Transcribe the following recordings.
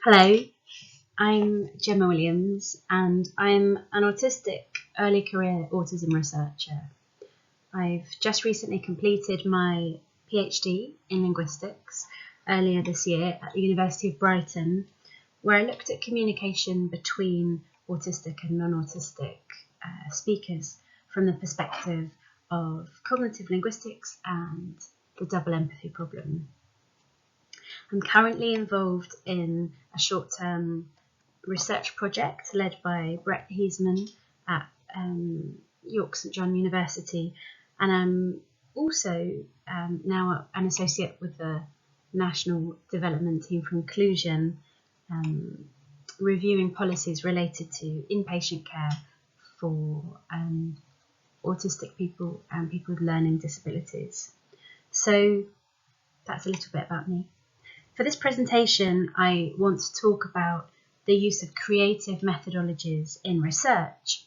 Hello, I'm Gemma Williams and I'm an autistic early career autism researcher. I've just recently completed my PhD in linguistics earlier this year at the University of Brighton, where I looked at communication between autistic and non-autistic speakers from the perspective of cognitive linguistics and the double empathy problem. I'm currently involved in a short-term research project led by Brett Heisman at York St John University, and I'm also now an associate with the National Development Team for Inclusion, reviewing policies related to inpatient care for autistic people and people with learning disabilities. So that's a little bit about me. For this presentation, I want to talk about the use of creative methodologies in research.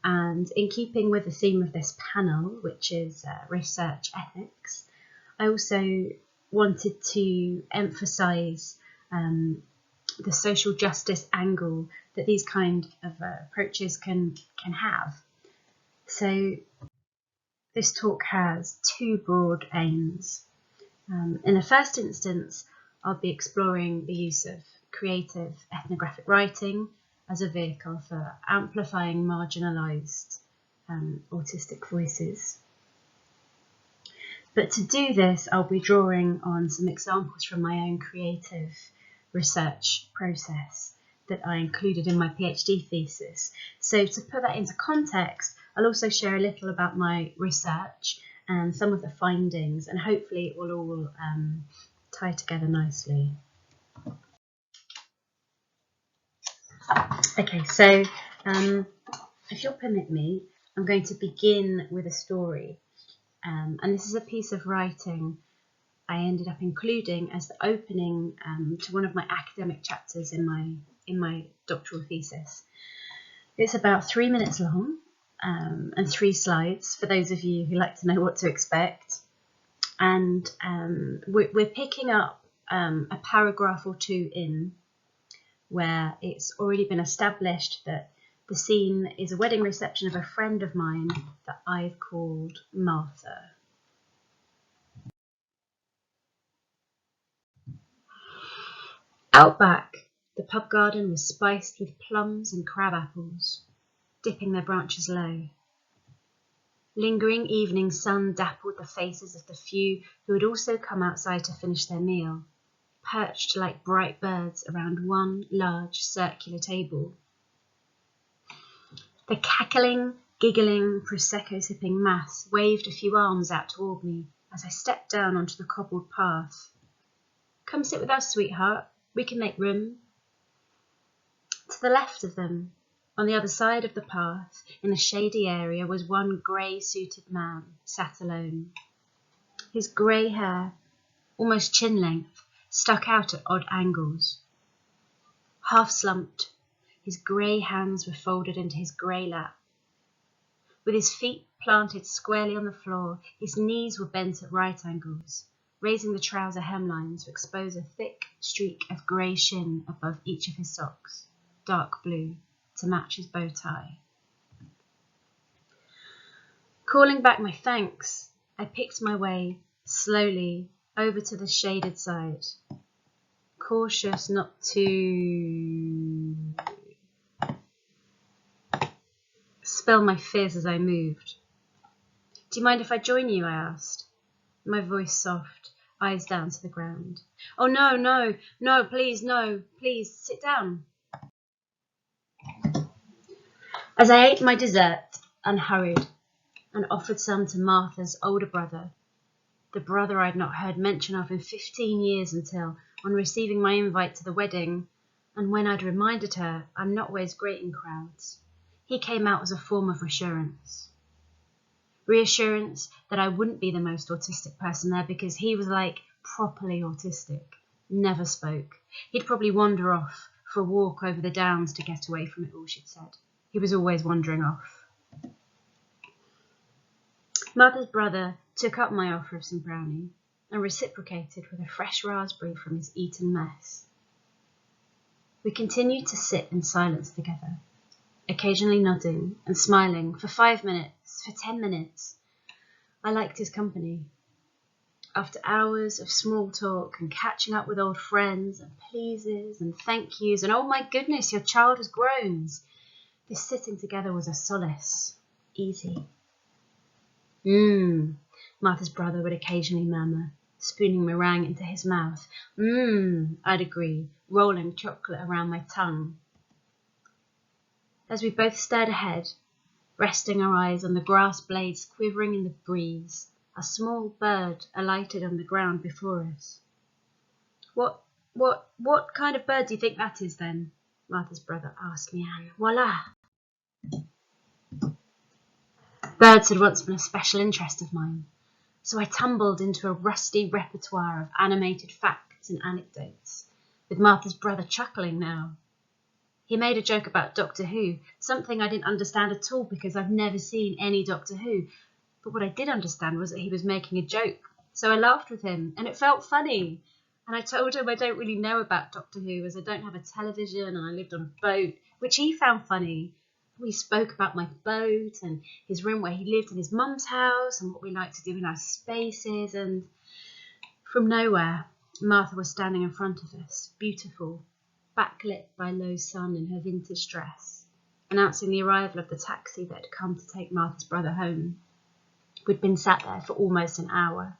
And in keeping with the theme of this panel, which is research ethics, I also wanted to emphasise the social justice angle that these kind of approaches can have. So this talk has two broad aims. In the first instance, I'll be exploring the use of creative ethnographic writing as a vehicle for amplifying marginalised autistic voices. But to do this, I'll be drawing on some examples from my own creative research process that I included in my PhD thesis. So to put that into context, I'll also share a little about my research and some of the findings, and hopefully it will all tie together nicely. Okay, so if you'll permit me, I'm going to begin with a story, and this is a piece of writing I ended up including as the opening to one of my academic chapters in my doctoral thesis. It's about 3 minutes long and 3 slides for those of you who like to know what to expect. And we're picking up a paragraph or two in where it's already been established that the scene is a wedding reception of a friend of mine that I've called Martha. Out back, the pub garden was spiced with plums and crab apples, dipping their branches low. Lingering evening sun dappled the faces of the few who had also come outside to finish their meal, perched like bright birds around one large circular table. The cackling, giggling, Prosecco-sipping mass waved a few arms out toward me as I stepped down onto the cobbled path. "Come sit with us, sweetheart. We can make room." To the left of them, on the other side of the path, in a shady area, was one grey-suited man, sat alone. His grey hair, almost chin-length, stuck out at odd angles. Half-slumped, his grey hands were folded into his grey lap. With his feet planted squarely on the floor, his knees were bent at right angles, raising the trouser hemline to expose a thick streak of grey shin above each of his socks, dark blue, to match his bow tie. Calling back my thanks, I picked my way slowly over to the shaded side, cautious not to spill my fizz as I moved. "Do you mind if I join you?" I asked, my voice soft, eyes down to the ground. "Oh, no, please, sit down." As I ate my dessert and hurried and offered some to Martha's older brother, the brother I'd not heard mention of in 15 years until, on receiving my invite to the wedding, and when I'd reminded her I'm not always great in crowds, he came out as a form of reassurance. Reassurance that I wouldn't be the most autistic person there because he was like properly autistic, never spoke. He'd probably wander off for a walk over the downs to get away from it all, she'd said. He was always wandering off. Mother's brother took up my offer of some brownie and reciprocated with a fresh raspberry from his eaten mess. We continued to sit in silence together, occasionally nodding and smiling for 5 minutes, for 10 minutes. I liked his company. After hours of small talk and catching up with old friends and pleases and thank yous and oh my goodness, your child has grown, this sitting together was a solace. Easy. Martha's brother would occasionally murmur, spooning meringue into his mouth. I'd agree, rolling chocolate around my tongue. As we both stared ahead, resting our eyes on the grass blades quivering in the breeze, a small bird alighted on the ground before us. What kind of bird do you think that is then? Martha's brother asked me, and voila! Birds had once been a special interest of mine, so I tumbled into a rusty repertoire of animated facts and anecdotes, with Martha's brother chuckling now. He made a joke about Doctor Who, something I didn't understand at all because I've never seen any Doctor Who, but what I did understand was that he was making a joke, so I laughed with him, and it felt funny. And I told him I don't really know about Doctor Who as I don't have a television and I lived on a boat, which he found funny. We spoke about my boat and his room where he lived in his mum's house and what we like to do in our spaces, and from nowhere, Martha was standing in front of us, beautiful, backlit by low sun in her vintage dress, announcing the arrival of the taxi that had come to take Martha's brother home. We'd been sat there for almost an hour.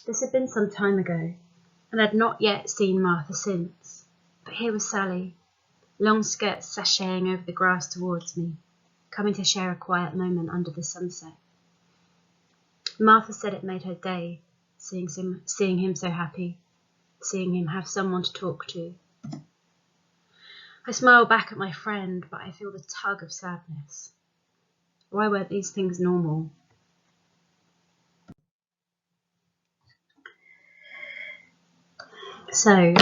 This had been some time ago, and I'd not yet seen Martha since, but here was Sally, long skirts sashaying over the grass towards me, coming to share a quiet moment under the sunset. Martha said it made her day, seeing him so happy, seeing him have someone to talk to. I smile back at my friend, but I feel the tug of sadness. Why weren't these things normal? So,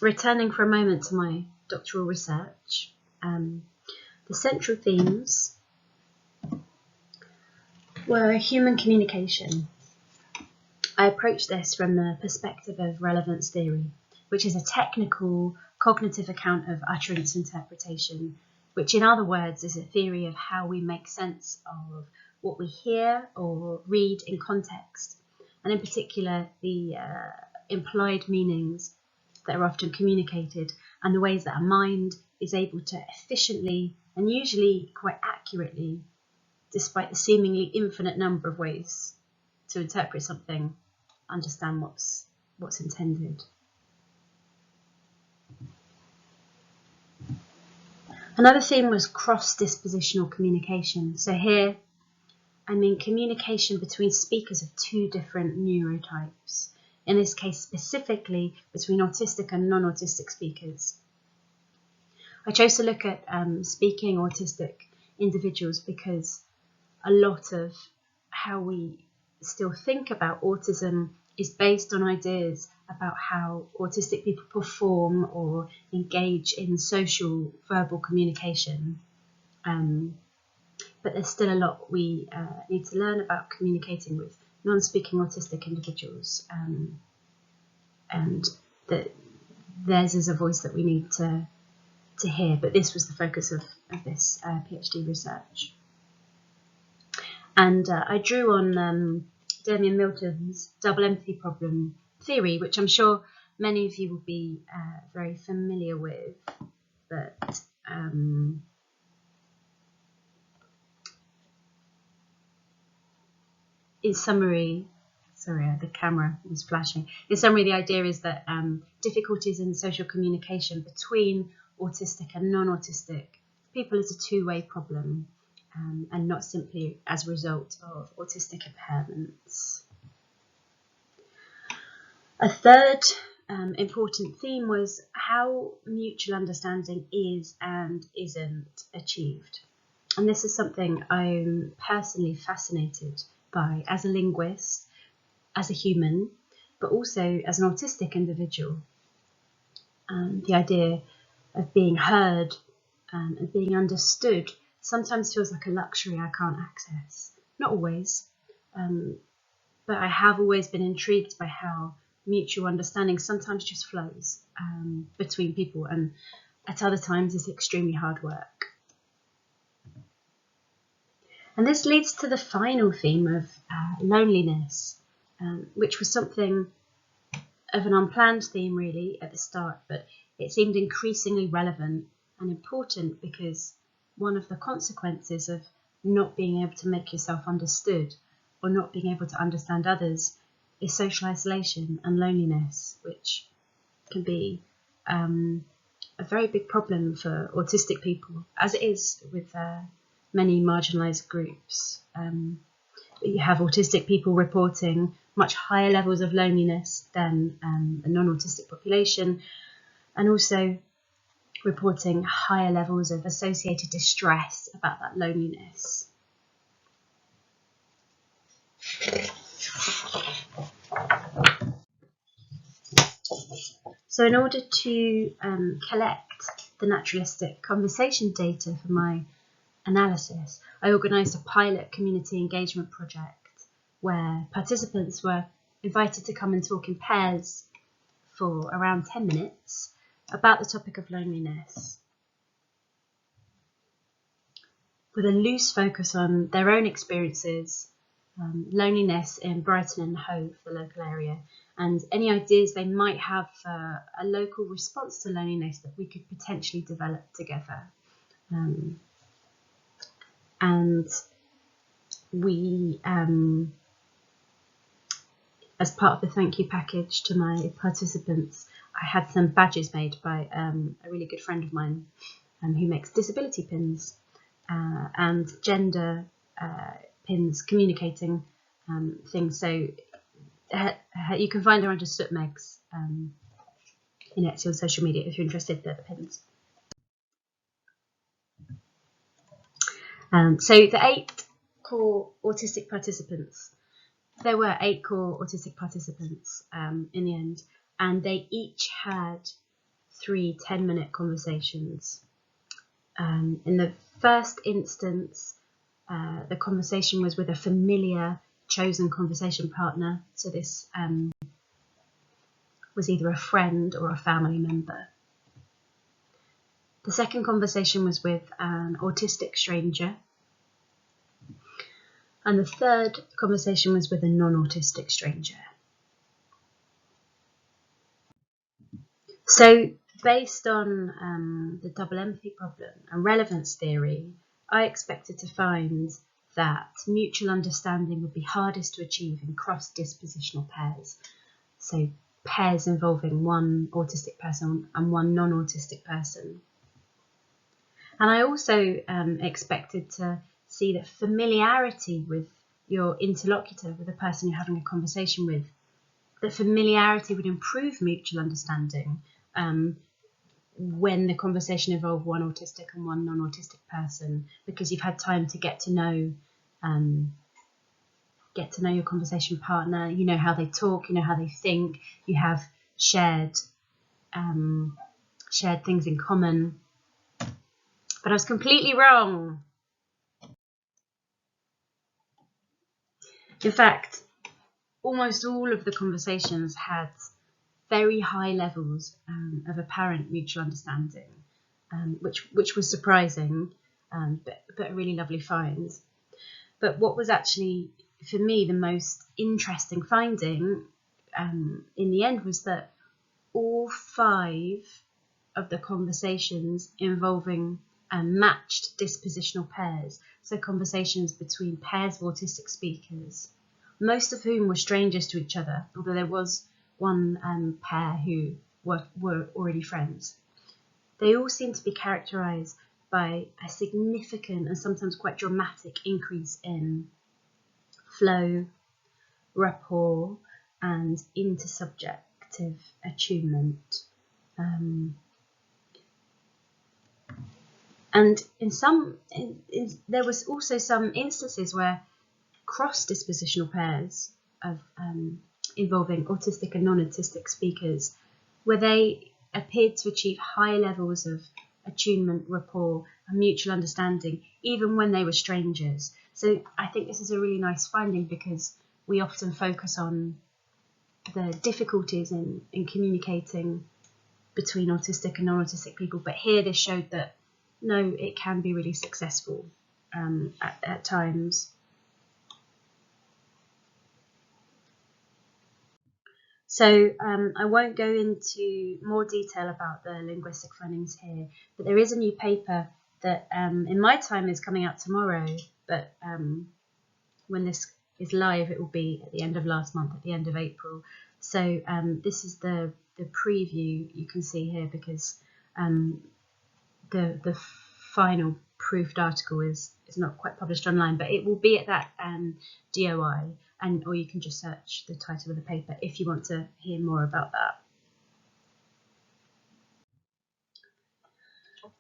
returning for a moment to my doctoral research, the central themes were human communication. I approached this from the perspective of relevance theory, which is a technical, cognitive account of utterance interpretation, which in other words is a theory of how we make sense of what we hear or read in context, and in particular the implied meanings that are often communicated and the ways that our mind is able to efficiently and usually quite accurately, despite the seemingly infinite number of ways to interpret something, understand what's intended. Another theme was cross-dispositional communication. So here, I mean communication between speakers of two different neurotypes. In this case, specifically between autistic and non-autistic speakers. I chose to look at speaking autistic individuals because a lot of how we still think about autism is based on ideas about how autistic people perform or engage in social verbal communication. But there's still a lot we need to learn about communicating with non-speaking autistic individuals, and that theirs is a voice that we need to hear. But this was the focus of this PhD research. And I drew on Damian Milton's double empathy problem theory, which I'm sure many of you will be very familiar with, but in summary, sorry, the camera was flashing. In summary, the idea is that difficulties in social communication between autistic and non-autistic people is a two-way problem, and not simply as a result of autistic impairments. A third important theme was how mutual understanding is and isn't achieved. And this is something I'm personally fascinated by as a linguist, as a human, but also as an autistic individual. The idea of being heard and being understood sometimes feels like a luxury I can't access. Not always, but I have always been intrigued by how mutual understanding sometimes just flows between people, and at other times it's extremely hard work. And this leads to the final theme of loneliness, which was something of an unplanned theme really at the start, but it seemed increasingly relevant and important because one of the consequences of not being able to make yourself understood or not being able to understand others is social isolation and loneliness, which can be a very big problem for autistic people, as it is with many marginalised groups. You have autistic people reporting much higher levels of loneliness than a non-autistic population, and also reporting higher levels of associated distress about that loneliness. So in order to collect the naturalistic conversation data for my analysis, I organised a pilot community engagement project where participants were invited to come and talk in pairs for around 10 minutes about the topic of loneliness, with a loose focus on their own experiences, loneliness in Brighton and Hove, the local area, and any ideas they might have for a local response to loneliness that we could potentially develop together. And we, as part of the thank you package to my participants, I had some badges made by a really good friend of mine who makes disability pins and gender pins communicating things. So you can find her under Sootmegs in Etsy on social media if you're interested in the pins. So the 8 core autistic participants, there were 8 core autistic participants in the end, and they each had 3 10-minute conversations. In the first instance, the conversation was with a familiar chosen conversation partner. So this was either a friend or a family member. The second conversation was with an autistic stranger. And the third conversation was with a non-autistic stranger. So based on the double empathy problem and relevance theory, I expected to find that mutual understanding would be hardest to achieve in cross-dispositional pairs. So pairs involving one autistic person and one non-autistic person. And I also expected to see that familiarity with your interlocutor, with the person you're having a conversation with, that familiarity would improve mutual understanding when the conversation involved one autistic and one non-autistic person, because you've had time to get to know your conversation partner. You know how they talk, you know how they think, you have shared things in common. But I was completely wrong. In fact, almost all of the conversations had very high levels of apparent mutual understanding, which was surprising, but a really lovely find. But what was actually, for me, the most interesting finding in the end was that all 5 of the conversations involving matched dispositional pairs, so conversations between pairs of autistic speakers, most of whom were strangers to each other, although there was one pair who were already friends. They all seemed to be characterised by a significant and sometimes quite dramatic increase in flow, rapport, and intersubjective attunement. And there was also some instances where cross-dispositional pairs of involving autistic and non-autistic speakers, where they appeared to achieve high levels of attunement, rapport, and mutual understanding, even when they were strangers. So I think this is a really nice finding, because we often focus on difficulties in communicating between autistic and non-autistic people, but here this showed that no, it can be really successful at times. So I won't go into more detail about the linguistic findings here, but there is a new paper that in my time is coming out tomorrow, but when this is live it will be at the end of last month, at the end of April. So this is the preview you can see here, because the final proofed article is not quite published online, but it will be at that DOI, or you can just search the title of the paper if you want to hear more about that.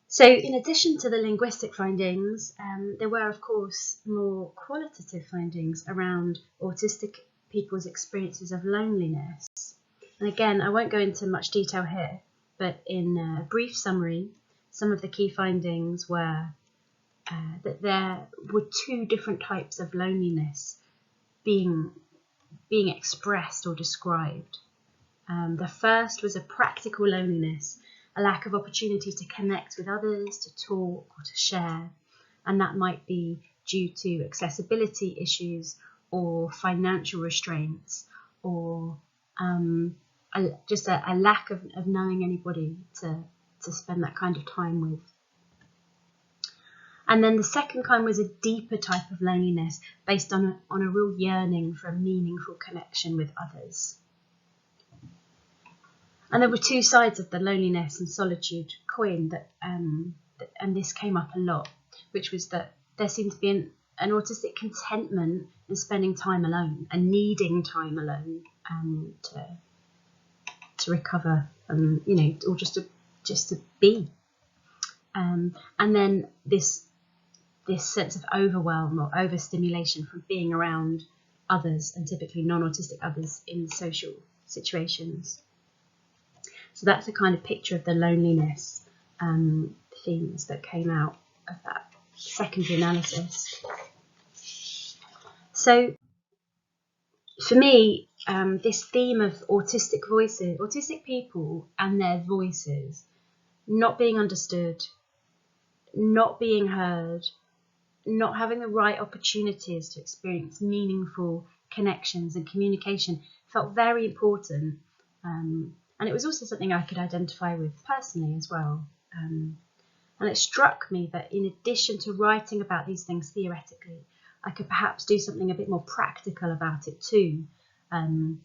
So in addition to the linguistic findings, there were of course more qualitative findings around autistic people's experiences of loneliness. And again, I won't go into much detail here, but in a brief summary, some of the key findings were that there were two different types of loneliness being expressed or described. The first was a practical loneliness, a lack of opportunity to connect with others, to talk or to share, and that might be due to accessibility issues or financial restraints, or just a lack of knowing anybody to spend that kind of time with. And then the second kind was a deeper type of loneliness based on a real yearning for a meaningful connection with others. And there were two sides of the loneliness and solitude coin that and this came up a lot, which was that there seemed to be an autistic contentment in spending time alone and needing time alone to recover, or just to be. And then this sense of overwhelm or overstimulation from being around others, and typically non-autistic others, in social situations. So that's a kind of picture of the loneliness themes that came out of that secondary analysis. So for me, this theme of autistic voices, autistic people and their voices not being understood, not being heard, not having the right opportunities to experience meaningful connections and communication felt very important. And it was also something I could identify with personally as well. And it struck me that in addition to writing about these things theoretically, I could perhaps do something a bit more practical about it too, and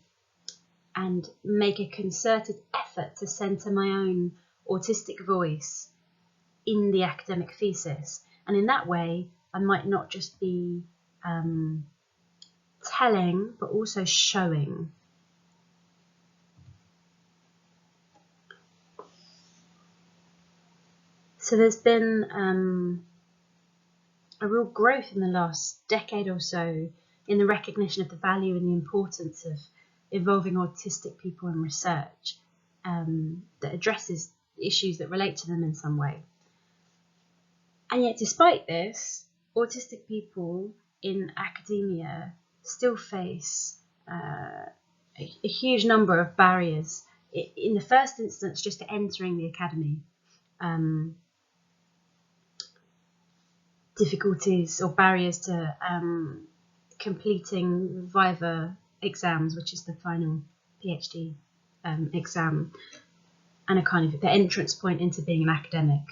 make a concerted effort to centre my own autistic voice in the academic thesis. And in that way, I might not just be telling, but also showing. So there's been a real growth in the last decade or so in the recognition of the value and the importance of involving autistic people in research that addresses issues that relate to them in some way. And yet, despite this, autistic people in academia still face a huge number of barriers. In the first instance, just to entering the academy. Difficulties or barriers to completing Viva exams, which is the final PhD exam, and a kind of the entrance point into being an academic.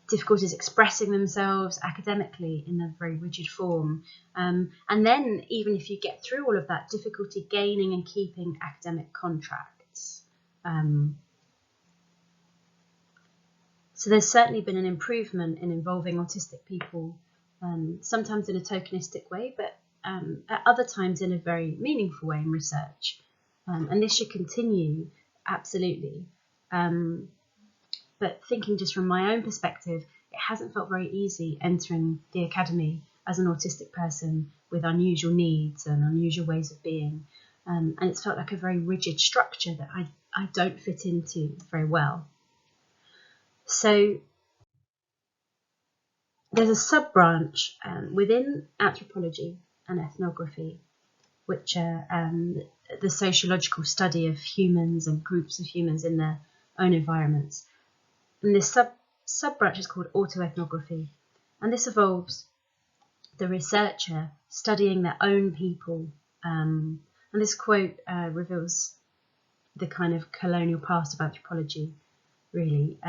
Difficulties expressing themselves academically in a very rigid form. And then, even if you get through all of that, difficulty gaining and keeping academic contracts. So there's certainly been an improvement in involving autistic people, sometimes in a tokenistic way, but at other times in a very meaningful way in research. And this should continue, absolutely. But thinking just from my own perspective, it hasn't felt very easy entering the academy as an autistic person with unusual needs and unusual ways of being. And it's felt like a very rigid structure that I don't fit into very well. So there's a sub-branch within anthropology and ethnography, which the sociological study of humans and groups of humans in their own environments. And this sub-branch is called autoethnography, and this involves the researcher studying their own people. And this quote reveals the kind of colonial past of anthropology, really.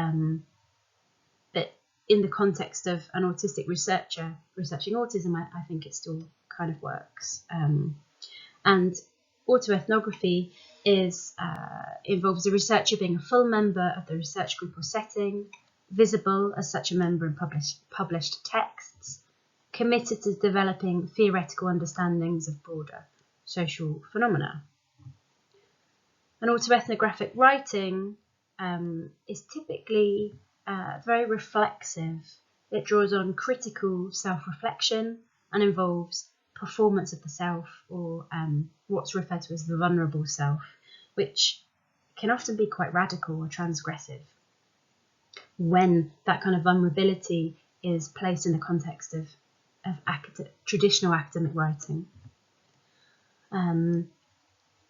But in the context of an autistic researcher researching autism, I think it still kind of works. And autoethnography involves the researcher being a full member of the research group or setting, visible as such a member in published texts, committed to developing theoretical understandings of broader social phenomena. And autoethnographic writing is typically very reflexive. It draws on critical self-reflection and involves performance of the self, or what's referred to as the vulnerable self, which can often be quite radical or transgressive when that kind of vulnerability is placed in the context of traditional academic writing.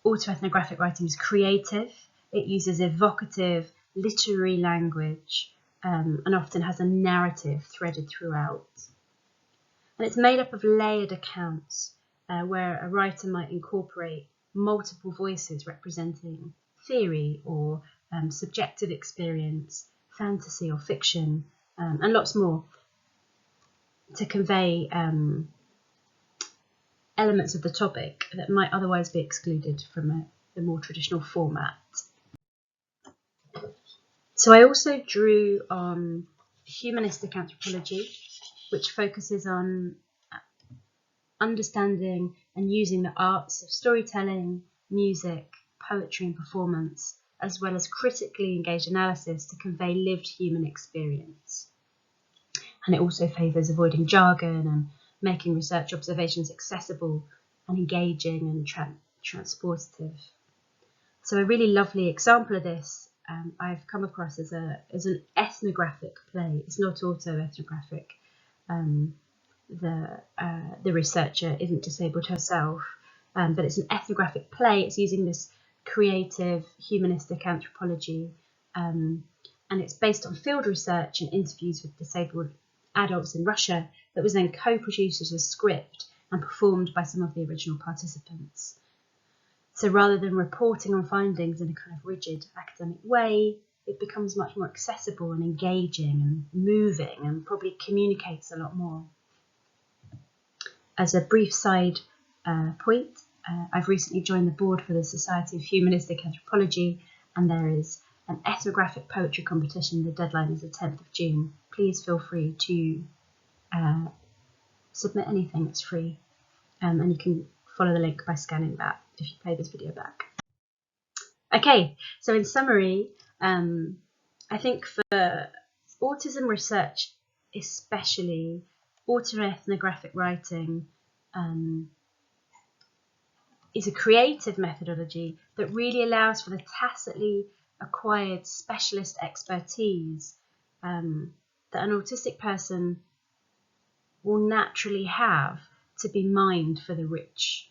Autoethnographic writing is creative. It uses evocative literary language and often has a narrative threaded throughout. And it's made up of layered accounts where a writer might incorporate multiple voices representing theory or subjective experience, fantasy or fiction, and lots more to convey elements of the topic that might otherwise be excluded from the more traditional format. So I also drew on humanistic anthropology, which focuses on understanding and using the arts of storytelling, music, poetry and performance, as well as critically engaged analysis to convey lived human experience. And it also favours avoiding jargon and making research observations accessible and engaging and transportative. So a really lovely example of this I've come across as an ethnographic play. It's not autoethnographic. The researcher isn't disabled herself, but it's an ethnographic play. It's using this creative humanistic anthropology, and it's based on field research and interviews with disabled adults in Russia that was then co-produced as a script and performed by some of the original participants. So rather than reporting on findings in a kind of rigid academic way, it becomes much more accessible and engaging and moving and probably communicates a lot more. As a brief side point, I've recently joined the board for the Society of Humanistic Anthropology, and there is an ethnographic poetry competition. The deadline is the 10th of June. Please feel free to submit anything. It's free, and you can follow the link by scanning that if you play this video back. Okay, so in summary, I think for autism research, especially autoethnographic writing, is a creative methodology that really allows for the tacitly acquired specialist expertise that an autistic person will naturally have to be mined for the rich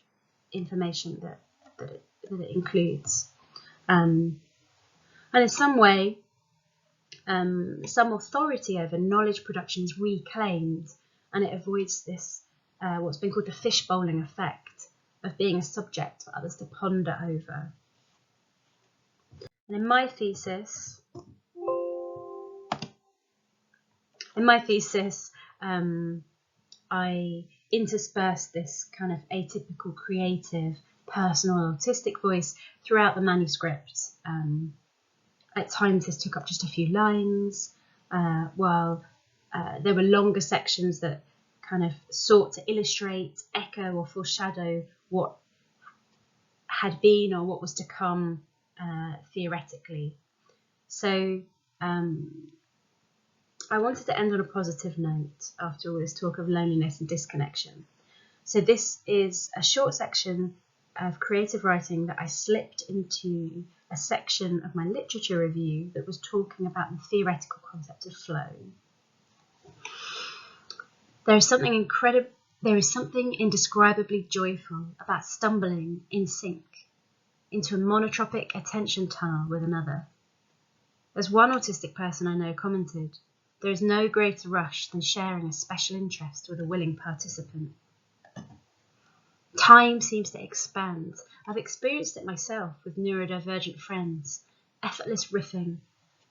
information that it includes. And in some way, some authority over knowledge production is reclaimed, and it avoids this what's been called the fishbowling effect of being a subject for others to ponder over. And in my thesis, I interspersed this kind of atypical, creative, personal, autistic voice throughout the manuscript. At times this took up just a few lines, while there were longer sections that kind of sought to illustrate, echo or foreshadow what had been or what was to come theoretically. So I wanted to end on a positive note after all this talk of loneliness and disconnection. So this is a short section of creative writing that I slipped into a section of my literature review that was talking about the theoretical concept of flow. There is something indescribably joyful about stumbling in sync into a monotropic attention tunnel with another. As one autistic person I know commented, there is no greater rush than sharing a special interest with a willing participant. Time seems to expand. I've experienced it myself with neurodivergent friends. Effortless riffing.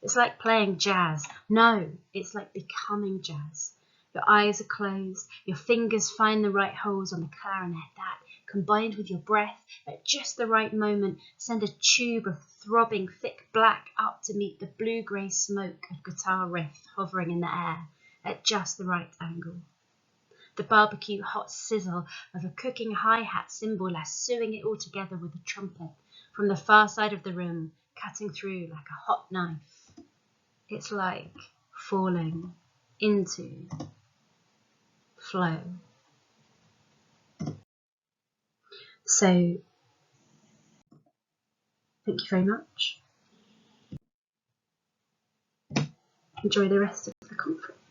It's like playing jazz. No, it's like becoming jazz. Your eyes are closed, your fingers find the right holes on the clarinet that, combined with your breath, at just the right moment, send a tube of throbbing thick black up to meet the blue-grey smoke of guitar riff hovering in the air at just the right angle. The barbecue hot sizzle of a cooking hi-hat cymbal lassoing it all together with a trumpet from the far side of the room, cutting through like a hot knife. It's like falling into flow. So, thank you very much. Enjoy the rest of the conference.